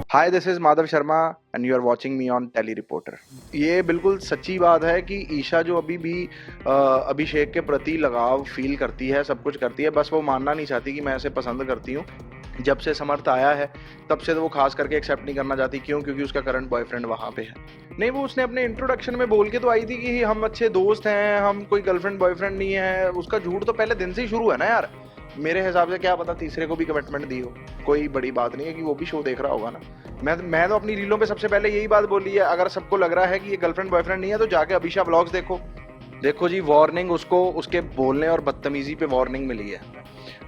Hi, this is Madhav Sharma and you are watching me on tele reporter. ये बिल्कुल सच्ची बात है कि ईशा जो अभी भी अभिषेक के प्रति लगाव फील करती है, सब कुछ करती है, बस वो मानना नहीं चाहती कि मैं इसे पसंद करती हूँ। जब से समर्थ आया है तब से तो वो खास करके एक्सेप्ट नहीं करना चाहती। क्यों? क्योंकि उसका करंट बॉयफ्रेंड वहां पे है। नहीं, वो उसने अपने इंट्रोडक्शन में बोल के तो आई थी कि हम अच्छे दोस्त हैं, हम कोई गर्लफ्रेंड बॉयफ्रेंड नहीं है। उसका झूठ तो पहले दिन से ही शुरू है ना यार। मेरे हिसाब से क्या पता तीसरे को भी कमिटमेंट दी हो। कोई बड़ी बात नहीं है कि वो भी शो देख रहा होगा ना। मैं तो अपनी रीलों पे सबसे पहले यही बात बोली है, अगर सबको लग रहा है कि ये गर्लफ्रेंड बॉयफ्रेंड नहीं है तो जाके अभिषा ब्लॉग्स देखो। देखो जी, वार्निंग उसको उसके बोलने और बदतमीजी पे वार्निंग मिली है।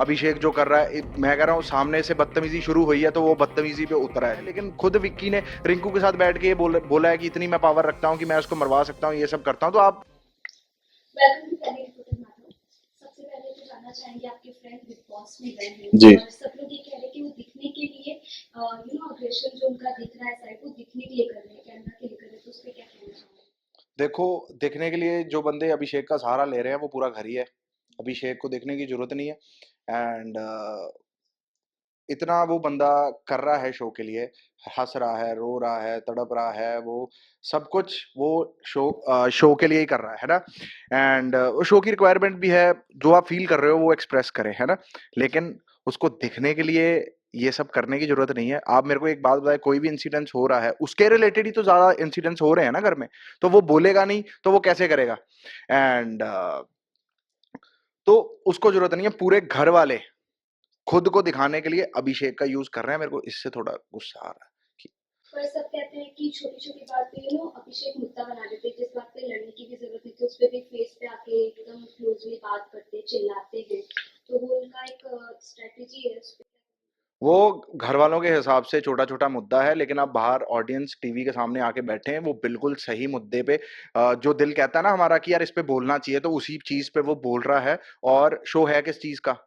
अभिषेक जो कर रहा है, मैं कह रहा हूँ सामने से बदतमीजी शुरू हुई है तो वो बदतमीजी पे उतरा है। लेकिन खुद विक्की ने रिंकू के साथ बैठ के ये बोला है कि इतनी मैं पावर रखता हूँ कि मैं उसको मरवा सकता हूँ, ये सब करता हूँ। तो आप welcome to tele reporter madam. सबसे पहले तो जानना चाहेंगे आपके फ्रेंड बिग बॉस में गए हैं जी, और सब लोग ये कह रहे हैं कि वो दिखने के लिए अग्रेशन जो उनका दिख रहा है साइड वो दिखने के लिए कर रहे हैं, कैमरा के लिए कर रहे हैं, तो उस पर क्या कहना चाहेंगे? देखो, देखने के लिए जो बंदे अभिषेक का सहारा ले रहे हैं वो पूरा घर ही है। अभिषेक को देखने की जरूरत नहीं है। एंड इतना वो बंदा कर रहा है शो के लिए, हंस रहा है, रो रहा है, तड़प रहा है, वो सब कुछ वो शो के लिए ही कर रहा है ना। एंड वो शो की रिक्वायरमेंट भी है, जो आप फील कर रहे हो वो एक्सप्रेस करें, है ना। लेकिन उसको दिखने के लिए ये सब करने की जरूरत नहीं है। आप मेरे को एक बात बताएं, कोई भी इंसिडेंस हो रहा है उसके रिलेटेड ही तो ज्यादा इंसिडेंट्स हो रहे हैं ना घर में। तो वो बोलेगा नहीं तो वो कैसे करेगा? एंड तो उसको जरूरत नहीं है। पूरे घर वाले खुद को दिखाने के लिए अभिषेक का यूज कर रहे हैं। मेरे को इससे थोड़ा गुस्सा आ रहा है कि पर सब कहते हैं कि छोटी छोटी बात पे अभिषेक मुद्दा बना देते हैं, जिस बात पे लड़ने की भी जरूरत नहीं थी उस पर भी फेस पे आके एकदम क्लोजली बात करते चिल्लाते हैं। तो वो उनका एक स्ट्रेटेजी है उस पर। वो घर वालों के हिसाब से छोटा छोटा मुद्दा है, लेकिन अब बाहर ऑडियंस टीवी के सामने आके बैठे हैं, वो बिल्कुल सही मुद्दे पे जो दिल कहता है ना हमारा कि यार इस पे बोलना चाहिए, तो उसी चीज पे वो बोल रहा है। और शो है किस चीज का?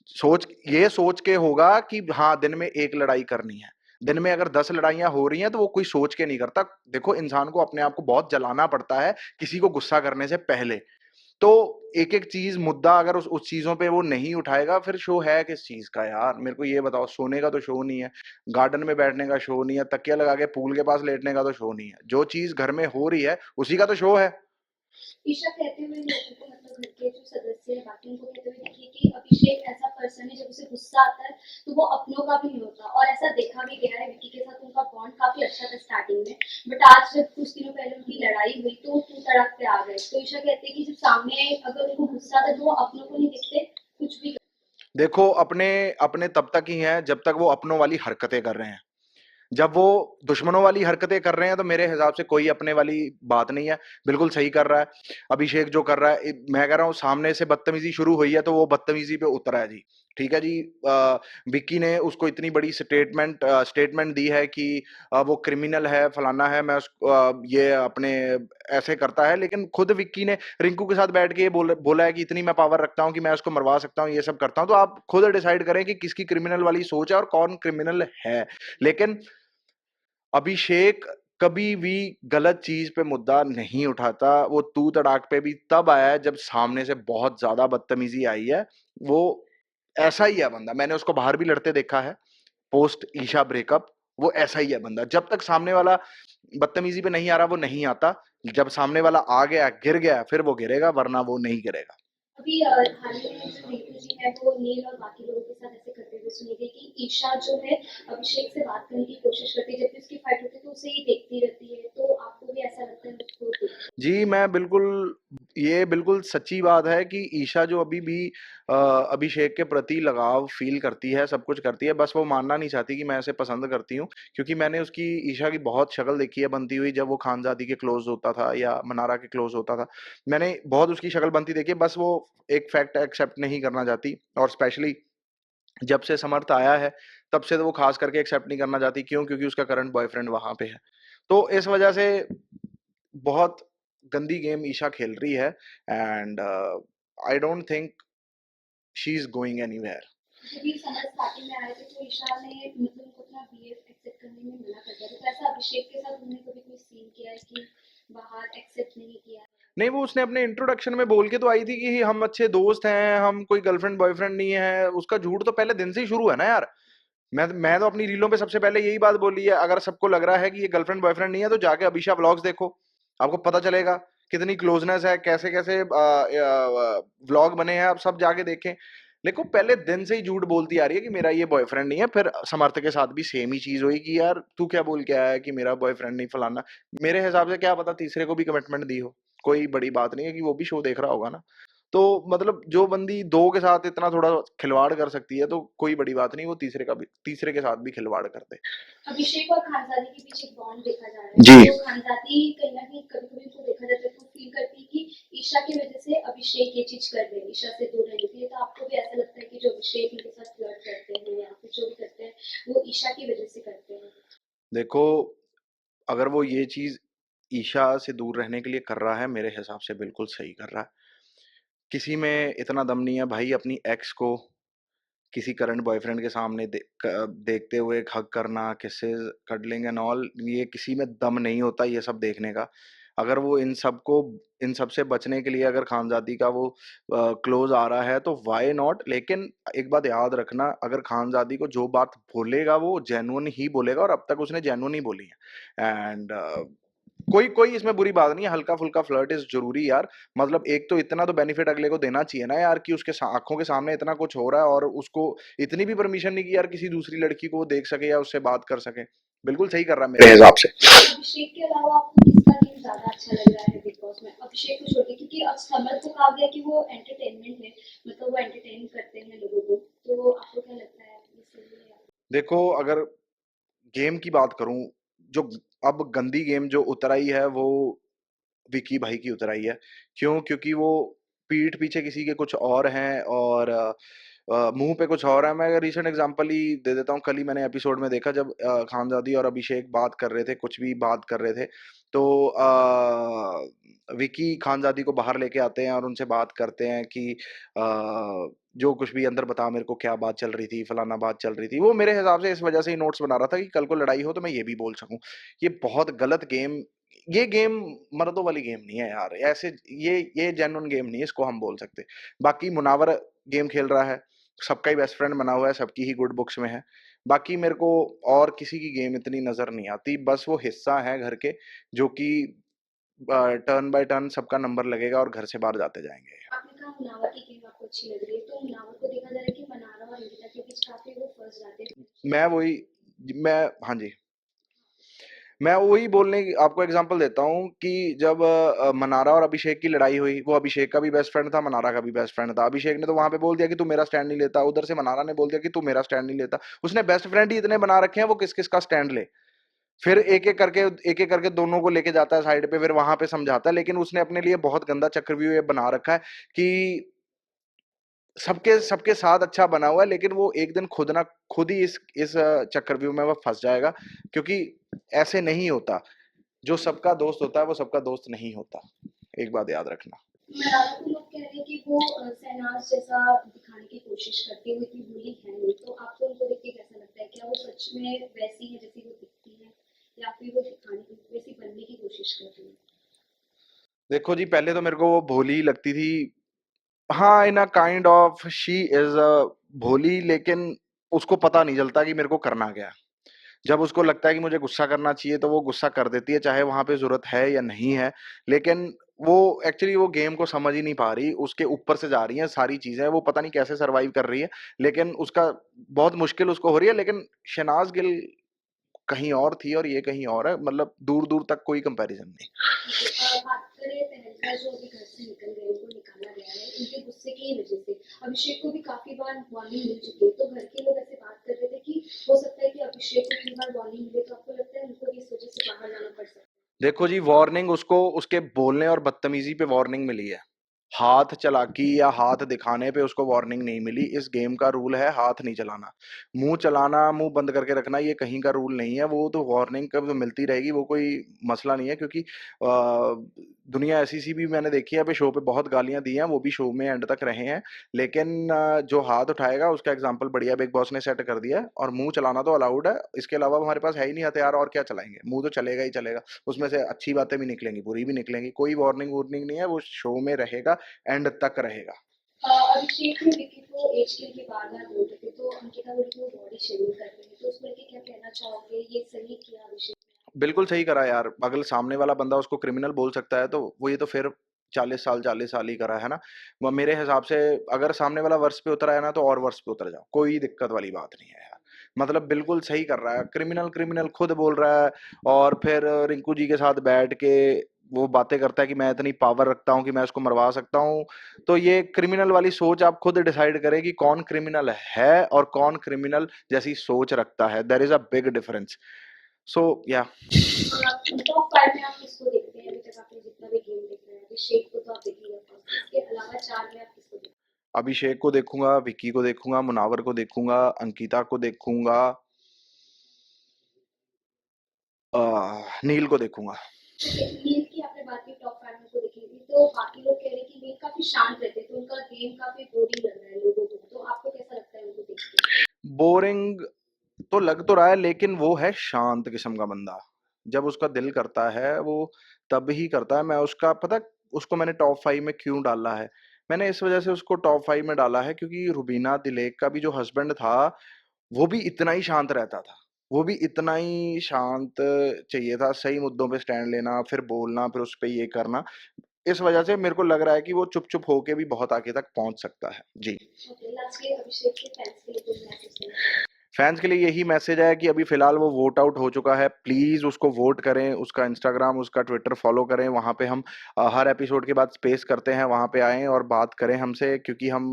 सोच के होगा कि हाँ दिन में एक लड़ाई करनी है। दिन में अगर 10 लड़ाइयां हो रही हैं तो वो कोई सोच के नहीं करता। देखो, इंसान को अपने आप को बहुत जलाना पड़ता है किसी को गुस्सा करने से पहले। तो एक एक चीज मुद्दा अगर उस चीजों पे वो नहीं उठाएगा, फिर शो है किस चीज का यार? मेरे को ये बताओ। सोने का तो शो नहीं है, गार्डन में बैठने का शो नहीं है, तकिया लगा के पूल के पास लेटने का तो शो नहीं है। जो चीज घर में हो रही है उसी का तो शो है। ईशा कहते हुए लोगों को, मतलब घर के जो सदस्य है बाकी उनको कहते हुए देखिए कि अभिषेक ऐसा पर्सन है जब उसे गुस्सा आता है तो वो अपनों का भी नहीं होता, और ऐसा देखा भी गया है। विक्की के साथ उनका बॉन्ड काफी अच्छा था स्टार्टिंग में, बट आज जब कुछ दिनों पहले उनकी लड़ाई हुई तो तू तड़क पे आ गए। तो ईशा कहते हैं कि जब सामने अगर उनको गुस्सा आता है तो वो अपनों को नहीं दिखते, कुछ भी। देखो, अपने अपने तब तक ही हैं जब तक वो अपनों वाली हरकतें कर रहे हैं। जब वो दुश्मनों वाली हरकतें कर रहे हैं तो मेरे हिसाब से कोई अपने वाली बात नहीं है। बिल्कुल सही कर रहा है अभिषेक जो कर रहा है। मैं कह रहा हूँ सामने से बदतमीजी शुरू हुई है तो वो बदतमीजी पे उतरा है जी। ठीक है जी। विक्की ने उसको इतनी बड़ी स्टेटमेंट दी है कि वो क्रिमिनल है, फलाना है, मैं ये अपने ऐसे करता है। लेकिन खुद विक्की ने रिंकू के साथ बैठ के ये बोला है कि इतनी मैं पावर रखता हूँ कि मैं उसको मरवा सकता हूँ, ये सब करता हूँ। तो आप खुद डिसाइड करें कि किसकी क्रिमिनल वाली सोच है और कौन क्रिमिनल है। लेकिन अभिषेक कभी भी गलत चीज पे मुद्दा नहीं उठाता। वो तू तड़ाक पे भी तब आया है जब सामने से बहुत ज्यादा बदतमीजी आई है। वो ऐसा ही है बंदा। मैंने उसको बाहर भी लड़ते देखा है पोस्ट ईशा ब्रेकअप। वो ऐसा ही है बंदा। जब तक सामने वाला बदतमीजी पे नहीं आ रहा वो नहीं आता। जब सामने वाला आ गया, गिर गया, फिर वो गिरेगा, वरना वो नहीं गिरेगा। अभी हाल ही में जो रिंकू जी है वो नील और बाकी लोगों के साथ ऐसे करते हुए सुनी गई कि ईशा जो है अभिषेक से बात करने की कोशिश करती है, जब भी उसकी फाइट होती है तो उसे ही देखती रहती है। तो आपको भी ऐसा लगता है उसको देख के? जी, मैं बिल्कुल, ये बिल्कुल सच्ची बात है कि ईशा जो अभी भी अभिषेक के प्रति लगाव फ़ील करती है, सब कुछ करती है, बस वो मानना नहीं चाहती कि मैं इसे पसंद करती हूँ। क्योंकि मैंने उसकी ईशा की बहुत शक्ल देखी है बनती हुई, जब वो खानज़ादी के क्लोज़ होता था या मनारा के क्लोज़ होता था। मैंने बहुत उसकी शक्ल बनती देखी है, बस वो एक फैक्ट एक्सेप्ट नहीं करना चाहती। और स्पेशली जब से समर्थ आया है, तब से तो वो ख़ास करके एक्सेप्ट नहीं करना चाहती। क्यों? क्योंकि उसका करंट बॉयफ्रेंड वहाँ पे है। तो इस वजह से बहुत गंदी गेम ईशा खेल रही है। And I don't think she is going anywhere. जब भी समझ स्टार्टिंग में आए थे तो ईशा ने मतलब उनको अपना बीएफ एक्सेप्ट करने में मना कर दिया था। तो ऐसा अभिषेक के साथ उन्होंने कभी कोई सीन किया है कि बाहर एक्सेप्ट नहीं किया है? नहीं, वो उसने अपने इंट्रोडक्शन में बोल के तो आई थी कि हम अच्छे दोस्त हैं, हम कोई गर्लफ्रेंड बॉयफ्रेंड नहीं है। उसका झूठ तो पहले दिन से ही शुरू है ना यार। मैं तो अपनी रीलों पे सबसे पहले यही बात बोली है, अगर सबको लग रहा है कि ये गर्लफ्रेंड बॉयफ्रेंड नहीं है तो जाके अभिषा व्लॉग्स देखो, आपको पता चलेगा कितनी क्लोजनेस है, कैसे कैसे व्लॉग बने हैं, आप सब जाके देखें। देखो पहले दिन से ही झूठ बोलती आ रही है कि मेरा ये बॉयफ्रेंड नहीं है, फिर समर्थ के साथ भी सेम ही चीज हुई कि यार तू क्या बोल के आया है कि मेरा बॉयफ्रेंड नहीं फलाना। मेरे हिसाब से क्या पता तीसरे को भी कमिटमेंट दी हो, कोई बड़ी बात नहीं है कि वो भी शो देख रहा होगा ना। तो मतलब जो बंदी दो के साथ इतना थोड़ा खिलवाड़ कर सकती है तो कोई बड़ी बात नहीं, वो तीसरे के साथ भी खिलवाड़ कर दे। अभिषेक और खानजादी के बीच एक बॉन्ड देखा जा रहा है। जी। तो खानजादी कहीं ना कहीं कभी कभी उनको देखा जाता है तो फील करती है कि ईशा की वजह से अभिषेक ये चीज कर रहे हैं, ईशा से दूर रहने के लिए। तो आपको भी ऐसा लगता है कि जो अभिषेक इनके साथ फ्लर्ट करते हैं या फिर जो भी करते हैं वो ईशा की वजह से करते हैं? देखो अगर वो ये चीज ईशा से दूर रहने के लिए कर रहा है, मेरे हिसाब से बिल्कुल सही कर रहा है। किसी में इतना दम नहीं है भाई अपनी एक्स को किसी करंट बॉयफ्रेंड के सामने देखते हुए हग करना, किसेस, कडलिंग एंड ऑल, ये किसी में दम नहीं होता ये सब देखने का। अगर वो इन सब से बचने के लिए अगर खानजादी का वो क्लोज आ रहा है तो व्हाई नॉट। लेकिन एक बात याद रखना, अगर खानजादी को जो बात बोलेगा वो जेन्युइन ही बोलेगा, और अब तक उसने जेन्युइन ही बोली है। एंड कोई कोई इसमें बुरी बात नहीं है, हल्का फुल्का फ्लर्ट इज जरूरी यार। मतलब एक तो इतना तो बेनिफिट अगले को देना चाहिए ना यार, कि उसके आंखों के सामने इतना कुछ हो रहा है और उसको इतनी भी परमिशन नहीं कि यार किसी दूसरी लड़की को वो देख सके या उससे बात कर सके। बिल्कुल सही कर रहा है मेरे हिसाब से। अभिषेक के अलावा आपको किसका गेम ज्यादा अच्छा लग रहा है बिग बॉस में? अभिषेक को छोड़ के, क्योंकि अब समर को कहा गया कि वो एंटरटेनमेंट है, मतलब वो एंटरटेन करते हैं लोगों को। तो आपको क्या लगता है ये सही है या? देखो अगर गेम की बात करूं, जो अब गंदी गेम जो उतर आई है वो विकी भाई की उतर आई है। क्यों? क्योंकि वो पीठ पीछे किसी के कुछ और हैं और मुंह पे कुछ और है। मैं रिसेंट एग्जांपल ही दे देता हूँ। कल ही मैंने एपिसोड में देखा जब खानजादी और अभिषेक बात कर रहे थे, कुछ भी बात कर रहे थे, तो विकी खानजादी को बाहर लेके आते हैं और उनसे बात करते हैं कि जो कुछ भी अंदर बता मेरे को क्या बात चल रही थी, फलाना बात चल रही थी। वो मेरे हिसाब से इस वजह से ही नोट्स बना रहा था कि कल को लड़ाई हो तो मैं ये भी बोल सकूं। ये बहुत गलत गेम, ये गेम मर्दों वाली गेम नहीं है यार। ऐसे ये जेन्युइन गेम नहीं है, इसको हम बोल सकते। बाकी मुनावर गेम खेल रहा है, सबका ही बेस्ट फ्रेंड बना हुआ है, सबकी ही गुड बुक्स में है। बाकी मेरे को और किसी की गेम इतनी नजर नहीं आती, बस वो हिस्सा है घर के जो कि टर्न बाय टर्न सबका नंबर लगेगा और घर से बाहर जाते जाएंगे। आपने कहा मुनावर की गेम आपको अच्छी लग रही है, तो मुनावर को देखा जा रहा है कि मनारा और अंकिता के बीच काफी वो फंस जाते हैं मैं friendship वही मैं हाँ जी, मैं वही बोलने की आपको एग्जांपल देता हूँ कि जब मनारा और अभिषेक की लड़ाई हुई, वो अभिषेक का भी बेस्ट फ्रेंड था, मनारा का भी बेस्ट फ्रेंड था। अभिषेक ने तो वहां पे बोल दिया कि तू मेरा स्टैंड नहीं लेता, उधर से मनारा ने बोल दिया कि तू मेरा स्टैंड नहीं लेता। उसने बेस्ट फ्रेंड ही इतने बना रखे हैं, वो किस किस का स्टैंड ले। फिर एक एक करके दोनों को लेके जाता है साइड पे, फिर वहां पे समझाता है। लेकिन उसने अपने लिए बहुत गंदा चक्रव्यूह ये बना रखा है कि सबके सबके साथ अच्छा बना हुआ है, लेकिन वो एक दिन खुद ही इस चक्रव्यूह में वो फंस जाएगा। क्योंकि ऐसे नहीं होता, जो सबका दोस्त होता है वो सबका दोस्त नहीं होता, एक बात याद रखना। मलाला को लोग कह रहे हैं कि वो शहनाज जैसा दिखाने की कोशिश करती है, वो इतनी बुरी है नहीं। तो आपको उनको देख के कैसा लगता है? क्या वो सच में वैसी है जैसी वो दिखती है, या फिर वो दिखाने की वैसी बनने की कोशिश कर रही है? देखो जी, पहले तो मेरे को वो भोली लगती थी। हाँ, in a kind of she is भोली, लेकिन उसको पता नहीं चलता कि मेरे को करना क्या है। जब उसको लगता है कि मुझे गुस्सा करना चाहिए तो वो गुस्सा कर देती है, चाहे वहां पे जरूरत है या नहीं है। लेकिन वो एक्चुअली वो गेम को समझ ही नहीं पा रही, उसके ऊपर से जा रही हैं सारी चीजें, वो पता नहीं कैसे सरवाइव कर रही है। लेकिन उसका बहुत मुश्किल उसको हो रही है। लेकिन शहनाज गिल कहीं और थी और ये कहीं और है, मतलब दूर दूर तक कोई कंपैरिजन नहीं। ठीक है, बात करें तहलका जो अभी घर से निकल गए, उनको निकाला गया है उनके गुस्से की वजह से। अभिषेक को भी काफी बार वार्निंग मिल चुकी है, तो घर के लोग ऐसे बात कर रहे थे कि हो सकता है कि अभिषेक को इतनी बार वार्निंग मिले, तो आपको लगता है उनको भी इस वजह से बाहर जाना पड़ सकता है? देखो जी, वार्निंग उसको उसके बोलने और बदतमीजी पे वार्निंग मिली है। हाथ चलाकी या हाथ दिखाने पे उसको वार्निंग नहीं मिली। इस गेम का रूल है हाथ नहीं चलाना, मुंह चलाना, मुंह बंद करके रखना, ये कहीं का रूल नहीं है। वो तो वार्निंग कब तो मिलती रहेगी, वो कोई मसला नहीं है। क्योंकि दुनिया ऐसी-सी भी मैंने देखी है, अभी शो पे बहुत गालियाँ दी हैं, वो भी शो में एंड तक रहे हैं। लेकिन जो हाथ उठाएगा उसका एग्ज़ाम्पल बढ़िया बिग बॉस ने सेट कर दिया है और मुँह चलाना तो अलाउड है, इसके अलावा हमारे पास है ही नहीं हथियार और क्या चलाएँगे? मुँह तो चलेगा ही चलेगा, उसमें से अच्छी बातें भी निकलेंगी, बुरी भी निकलेंगी, कोई वार्निंग-वुर्निंग नहीं है, वो शो में रहेगा, एंड तक रहेगा। अभिषेक ने विक्की को एज के लिए बार-बार बोल रहे थे, तो अंकिता बोली कि वो बॉडी शेमिंग कर रही है, तो उसको लेके क्या कहना चाहोगे? ये सही किया अभिषेक ने? बिल्कुल सही करा यार, अगर सामने वाला बंदा उसको क्रिमिनल बोल सकता है, तो वो ये तो फिर 40 साल ही करा, है ना? म मेरे हिसाब से अगर सामने वाला वर्स्ट पे उतरा है ना, तो और वर्स्ट पे उतर जाओ, कोई दिक्कत वाली बात नहीं है यार। मतलब बिल्कुल सही कर रहा है, क्रिमिनल खुद बोल रहा है और फिर रिंकू जी के साथ बैठ के वो बातें करता है कि मैं इतनी पावर रखता हूँ कि मैं उसको मरवा सकता हूँ। तो ये क्रिमिनल वाली सोच आप खुद डिसाइड करें कि कौन क्रिमिनल है और कौन क्रिमिनल जैसी सोच रखता है। There is a big difference. So yeah top 5 में आप किसको देखते हैं? अभी तक आपने जितना भी गेम देखा है, अभिषेक को तो आप देख ही रहे हो। इसके अलावा 4 में आप किसको देखते हैं? अभिषेक को देखूँगा, विक्की को देखूँगा, मुनावर को देखूँगा, अंकिता को देखूँगा, नील को देखूँगा। ओके, नील की आपने बात की टॉप 5 में उसको देखेंगे, तो बाकी लोग कह रहे हैं कि नील काफ़ी शांत रहते हैं, तो उनका गेम काफ़ी बोरिंग लग रहा है लोगों को। तो आपको कैसा लगता है उनको देख के? बोरिंग तो लग तो रहा है लेकिन वो है शांत किस्म का बंदा। जब उसका दिल करता है वो तब ही करता है। मैं उसका पता है उसको मैंने टॉप 5 में क्यों डाला है? मैंने इस वज़ह से उसको टॉप 5 में डाला है क्योंकि रुबीना दिलेक का भी जो हस्बैंड था, वो भी इतना ही शांत रहता था। वो भी इतना ही शांत चाहिए था, सही मुद्दों पे स्टैंड लेना, फिर बोलना, फिर उस पे ये करना। इस वज़ह से मेरे को लग रहा है कि वो चुप-चुप होके भी बहुत आगे तक पहुँच सकता है। जी। ओके, लास्टली अभिषेक के फैन्स के लिए कोई मैसेज देना चाहें? फैन्स के लिए यही मैसेज है कि अभी फ़िलहाल वो वोट आउट हो चुका है। प्लीज़ उसको वोट करें, उसका इंस्टाग्राम, उसका ट्विटर फ़ॉलो करें। वहाँ पे हम हर एपिसोड के बाद स्पेस करते हैं, वहाँ पे आएँ और बात करें हमसे क्योंकि हम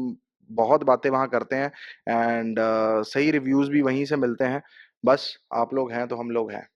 बहुत बातें वहाँ करते हैं एंड सही रिव्यूज़ भी वहीं से मिलते हैं। बस आप लोग हैं तो हम लोग हैं।